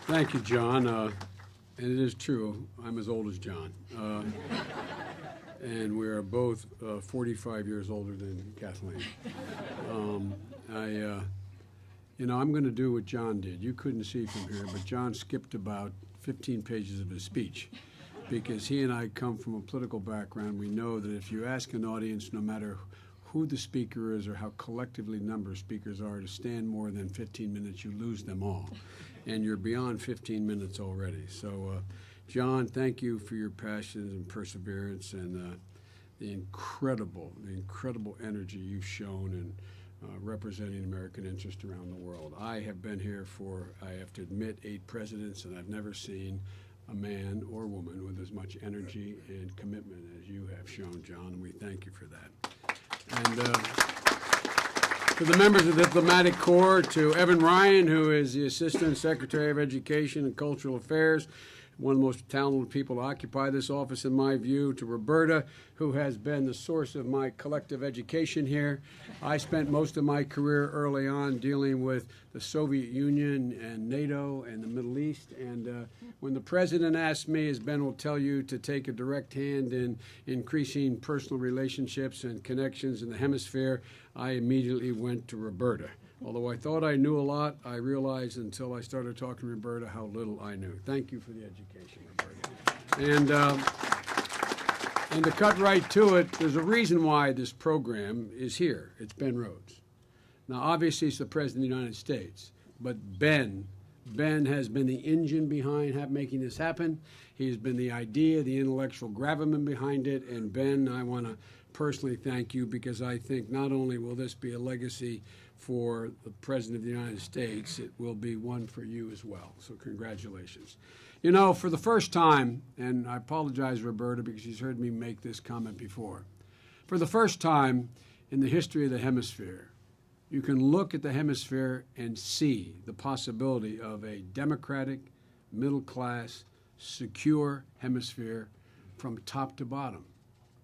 Thank you, John. And it is true, I'm as old as John. And we are both 45 years older than Kathleen. I'm going to do what John did. You couldn't see from here, but John skipped about 15 pages of his speech because he and I come from a political background. We know that if you ask an audience, no matter who the speaker is or how collectively number of speakers are, to stand more than 15 minutes, you lose them all. And you're beyond 15 minutes already. So, John, thank you for your passion and perseverance and the incredible energy you've shown in representing American interest around the world. I have been here for, I have to admit, 8 presidents, and I've never seen a man or woman with as much energy and commitment as you have shown, John, and we thank you for that. And to the members of the Diplomatic Corps, to Evan Ryan, who is the Assistant Secretary of Education and Cultural Affairs, one of the most talented people to occupy this office in my view, to Roberta, who has been the source of my collective education here. I spent most of my career early on dealing with the Soviet Union and NATO and the Middle East, and when the President asked me, as Ben will tell you, to take a direct hand in increasing personal relationships and connections in the hemisphere, I immediately went to Roberta. Although I thought I knew a lot, I realized until I started talking to Roberta how little I knew. Thank you for the education, Roberta. And to cut right to it, there's a reason why this program is here. It's Ben Rhodes. Now, obviously, it's the President of the United States, but Ben has been the engine behind making this happen. He's been the idea, the intellectual gravamen behind it, and Ben, I want to personally thank you because I think not only will this be a legacy for the President of the United States, it will be one for you as well. So congratulations. You know, for the first time, and I apologize, Roberta, because she's heard me make this comment before. For the first time in the history of the hemisphere, you can look at the hemisphere and see the possibility of a democratic, middle-class, secure hemisphere from top to bottom.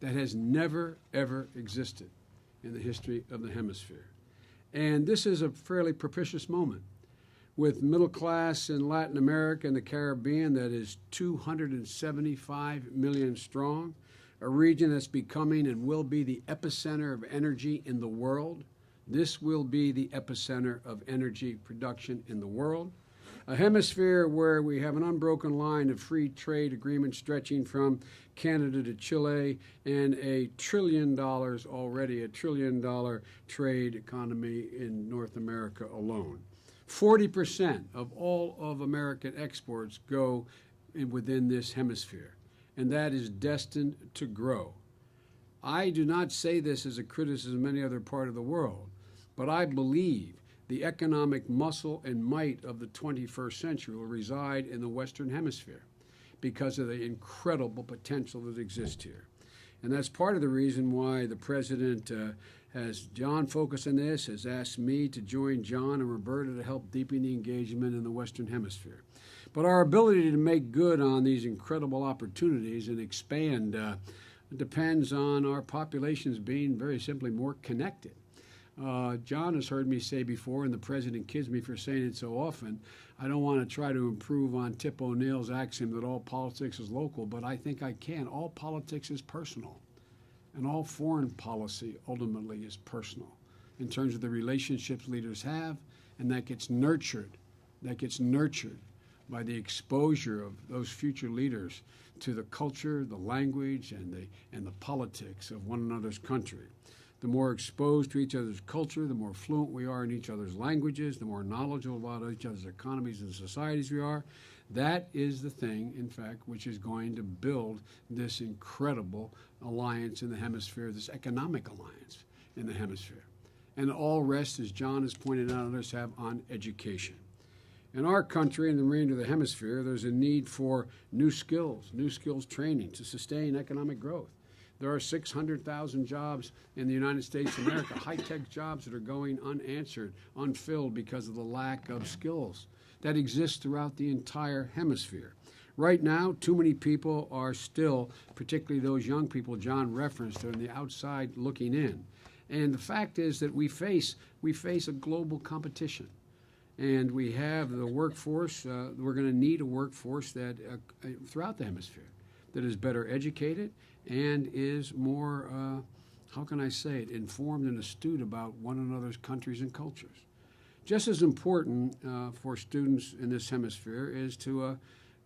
That has never, ever existed in the history of the hemisphere. And this is a fairly propitious moment with middle class in Latin America and the Caribbean that is 275 million strong, a region that's becoming and will be the epicenter of energy in the world. This will be the epicenter of energy production in the world. A hemisphere where we have an unbroken line of free trade agreements stretching from Canada to Chile and $1 trillion already, $1 trillion trade economy in North America alone. 40% of all of American exports go within this hemisphere, and that is destined to grow. I do not say this as a criticism of any other part of the world, but I believe the economic muscle and might of the 21st century will reside in the Western Hemisphere because of the incredible potential that exists here. And that's part of the reason why the President has John focus on this, has asked me to join John and Roberta to help deepen the engagement in the Western Hemisphere. But our ability to make good on these incredible opportunities and expand depends on our populations being very simply more connected. John has heard me say before, and the President kids me for saying it so often, I don't want to try to improve on Tip O'Neill's axiom that all politics is local, but I think I can. All politics is personal, and all foreign policy ultimately is personal in terms of the relationships leaders have, and that gets nurtured by the exposure of those future leaders to the culture, the language, and the politics of one another's country. The more exposed to each other's culture, the more fluent we are in each other's languages, the more knowledgeable about each other's economies and societies we are. That is the thing, in fact, which is going to build this incredible alliance in the hemisphere, this economic alliance in the hemisphere. And all rests, as John has pointed out, others have, on education. In our country and the remainder of the hemisphere, there's a need for new skills training to sustain economic growth. There are 600,000 jobs in the United States of America, high-tech jobs that are going unanswered, unfilled because of the lack of skills that exist throughout the entire hemisphere. Right now, too many people are still, particularly those young people John referenced, are on the outside looking in. And the fact is that we face a global competition. And we have the workforce. We're going to need a workforce that throughout the hemisphere that is better educated and is more, how can I say it, informed and astute about one another's countries and cultures. Just as important for students in this hemisphere is to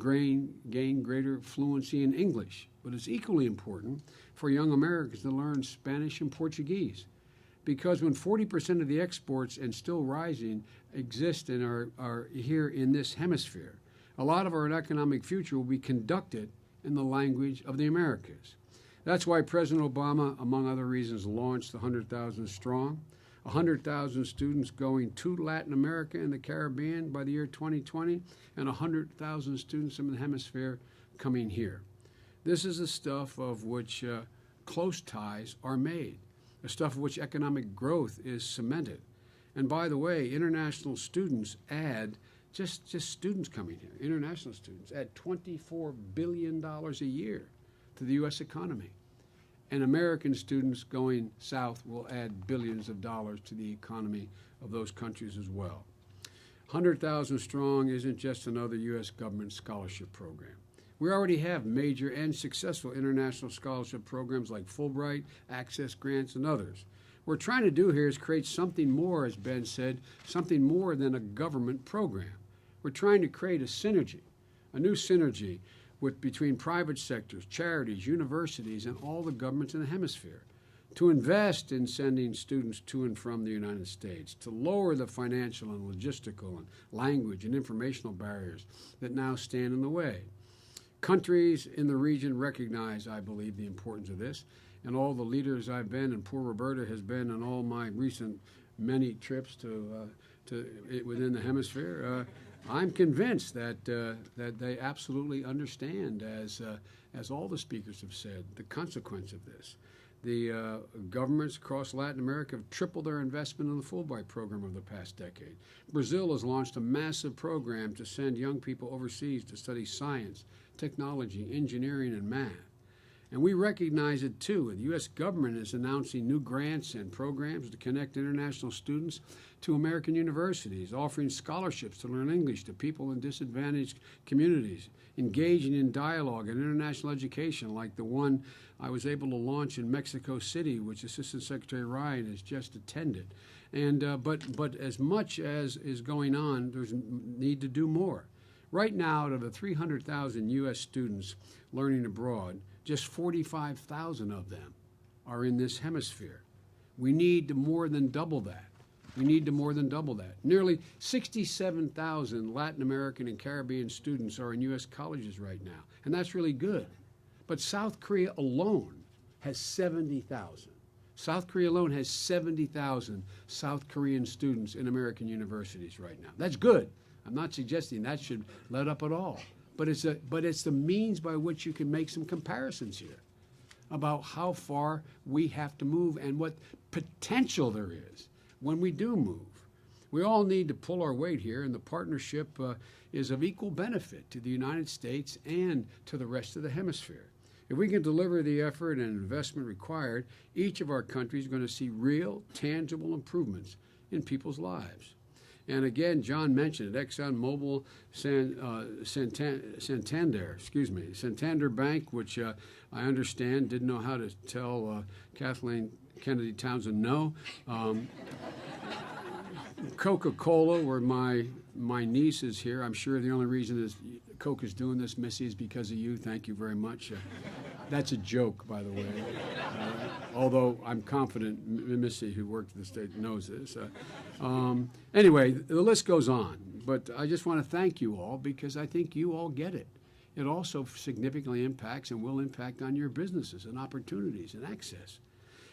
gain greater fluency in English, but it's equally important for young Americans to learn Spanish and Portuguese. Because when 40% of the exports, and still rising, exist and are here in this hemisphere, a lot of our economic future will be conducted in the language of the Americas. That's why President Obama, among other reasons, launched the 100,000 Strong, 100,000 students going to Latin America and the Caribbean by the year 2020, and 100,000 students in the hemisphere coming here. This is the stuff of which close ties are made, the stuff of which economic growth is cemented. And by the way, international students add, just students coming here, international students add $24 billion a year to the U.S. economy. And American students going south will add billions of dollars to the economy of those countries as well. 100,000 Strong isn't just another U.S. government scholarship program. We already have major and successful international scholarship programs like Fulbright, Access Grants, and others. What we're trying to do here is create something more, as Ben said, something more than a government program. We're trying to create a synergy, a new synergy between private sectors, charities, universities, and all the governments in the hemisphere, to invest in sending students to and from the United States, to lower the financial and logistical and language and informational barriers that now stand in the way. Countries in the region recognize, I believe, the importance of this, and all the leaders I've been, and poor Roberta has been on all my recent many trips to within the hemisphere. I'm convinced that they absolutely understand, as all the speakers have said, the consequence of this. The governments across Latin America have tripled their investment in the Fulbright program over the past decade. Brazil has launched a massive program to send young people overseas to study science, technology, engineering, and math. And we recognize it too. The U.S. government is announcing new grants and programs to connect international students to American universities, offering scholarships to learn English to people in disadvantaged communities, engaging in dialogue and international education like the one I was able to launch in Mexico City, which Assistant Secretary Ryan has just attended. And but as much as is going on, there's need to do more. Right now, out of the 300,000 U.S. students learning abroad, just 45,000 of them are in this hemisphere. We need to more than double that. We need to more than double that. Nearly 67,000 Latin American and Caribbean students are in U.S. colleges right now, and that's really good. But South Korea alone has 70,000. South Korea alone has 70,000 South Korean students in American universities right now. That's good. I'm not suggesting that should let up at all. But it's the means by which you can make some comparisons here about how far we have to move and what potential there is when we do move. We all need to pull our weight here, and the partnership is of equal benefit to the United States and to the rest of the hemisphere. If we can deliver the effort and investment required, each of our countries is going to see real, tangible improvements in people's lives. And again, John mentioned it, ExxonMobil, Santander Bank, which I understand didn't know how to tell Kathleen Kennedy Townsend no. Coca-Cola, where my niece is here. I'm sure the only reason is Coke is doing this, Missy, is because of you. Thank you very much. That's a joke, by the way. Although I'm confident Missy, who worked at the state, knows this. Anyway, the list goes on. But I just want to thank you all because I think you all get it. It also significantly impacts and will impact on your businesses and opportunities and access.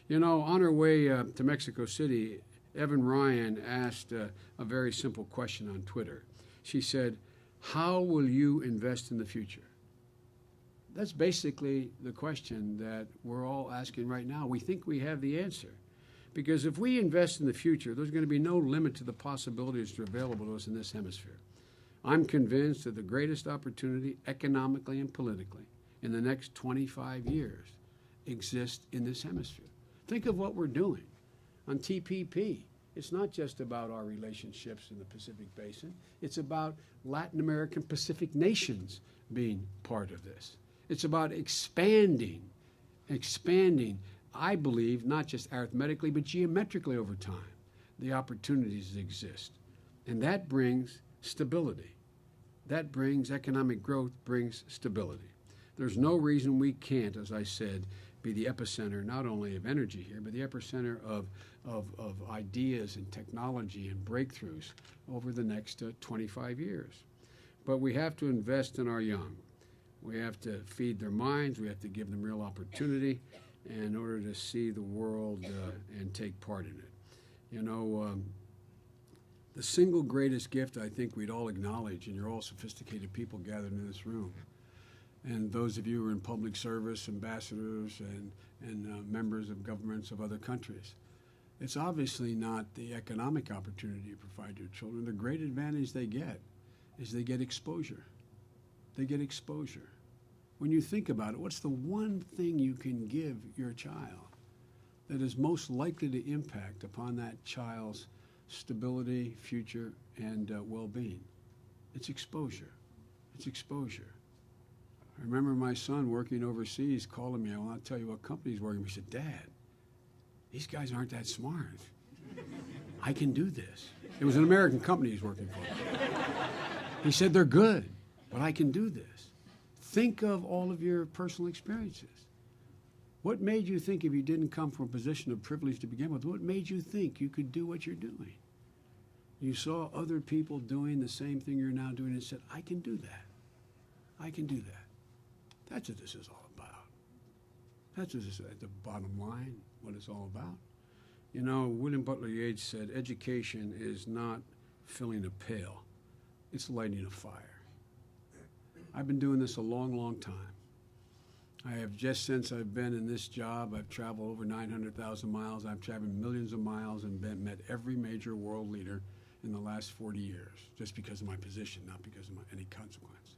You know, on our way to Mexico City, Evan Ryan asked a very simple question on Twitter. She said, "How will you invest in the future?" That's basically the question that we're all asking right now. We think we have the answer. Because if we invest in the future, there's going to be no limit to the possibilities that are available to us in this hemisphere. I'm convinced that the greatest opportunity, economically and politically, in the next 25 years exists in this hemisphere. Think of what we're doing on TPP It's not just about our relationships in the Pacific Basin. It's about Latin American Pacific nations being part of this. It's about expanding, I believe, not just arithmetically, but geometrically over time, the opportunities that exist. And that brings stability. That brings economic growth, brings stability. There's no reason we can't, as I said, be the epicenter not only of energy here, but the epicenter of ideas and technology and breakthroughs over the next 25 years. But we have to invest in our young. We have to feed their minds. We have to give them real opportunity in order to see the world and take part in it. You know, the single greatest gift I think we'd all acknowledge, and you're all sophisticated people gathered in this room, and those of you who are in public service, ambassadors and members of governments of other countries, it's obviously not the economic opportunity you provide to your children. The great advantage they get is they get exposure. They get exposure. When you think about it, what's the one thing you can give your child that is most likely to impact upon that child's stability, future, and well-being? It's exposure. It's exposure. I remember my son working overseas calling me. I want to tell you what company he's working with. He said, "Dad, these guys aren't that smart. I can do this." It was an American company he's working for. He said, "They're good, but I can do this." Think of all of your personal experiences. What made you think, if you didn't come from a position of privilege to begin with, what made you think you could do what you're doing? You saw other people doing the same thing you're now doing and said, "I can do that. I can do that." That's what this is all about. That's what this is, at the bottom line, what it's all about. You know, William Butler Yeats said, education is not filling a pail, it's lighting a fire. I've been doing this a long, long time. I have, just since I've been in this job, I've traveled over 900,000 miles. I've traveled millions of miles and met every major world leader in the last 40 years, just because of my position, not because of any consequence.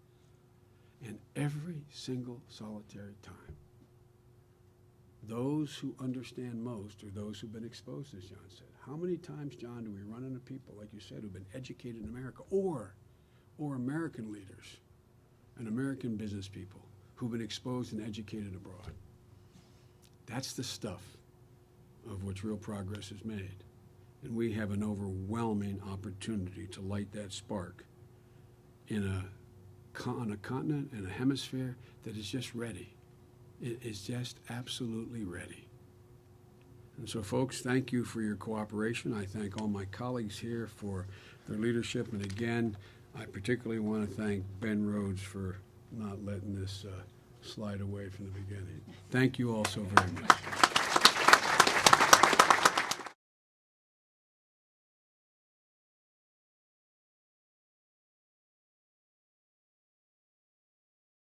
And every single solitary time, those who understand most are those who've been exposed, as John said. How many times, John, do we run into people, like you said, who've been educated in America, or American leaders and American business people who've been exposed and educated abroad? That's the stuff of which real progress is made. And we have an overwhelming opportunity to light that spark on a continent and a hemisphere that is just ready. It is just absolutely ready. And so, folks, thank you for your cooperation. I thank all my colleagues here for their leadership. And again, I particularly want to thank Ben Rhodes for not letting this slide away from the beginning. Thank you all so very much.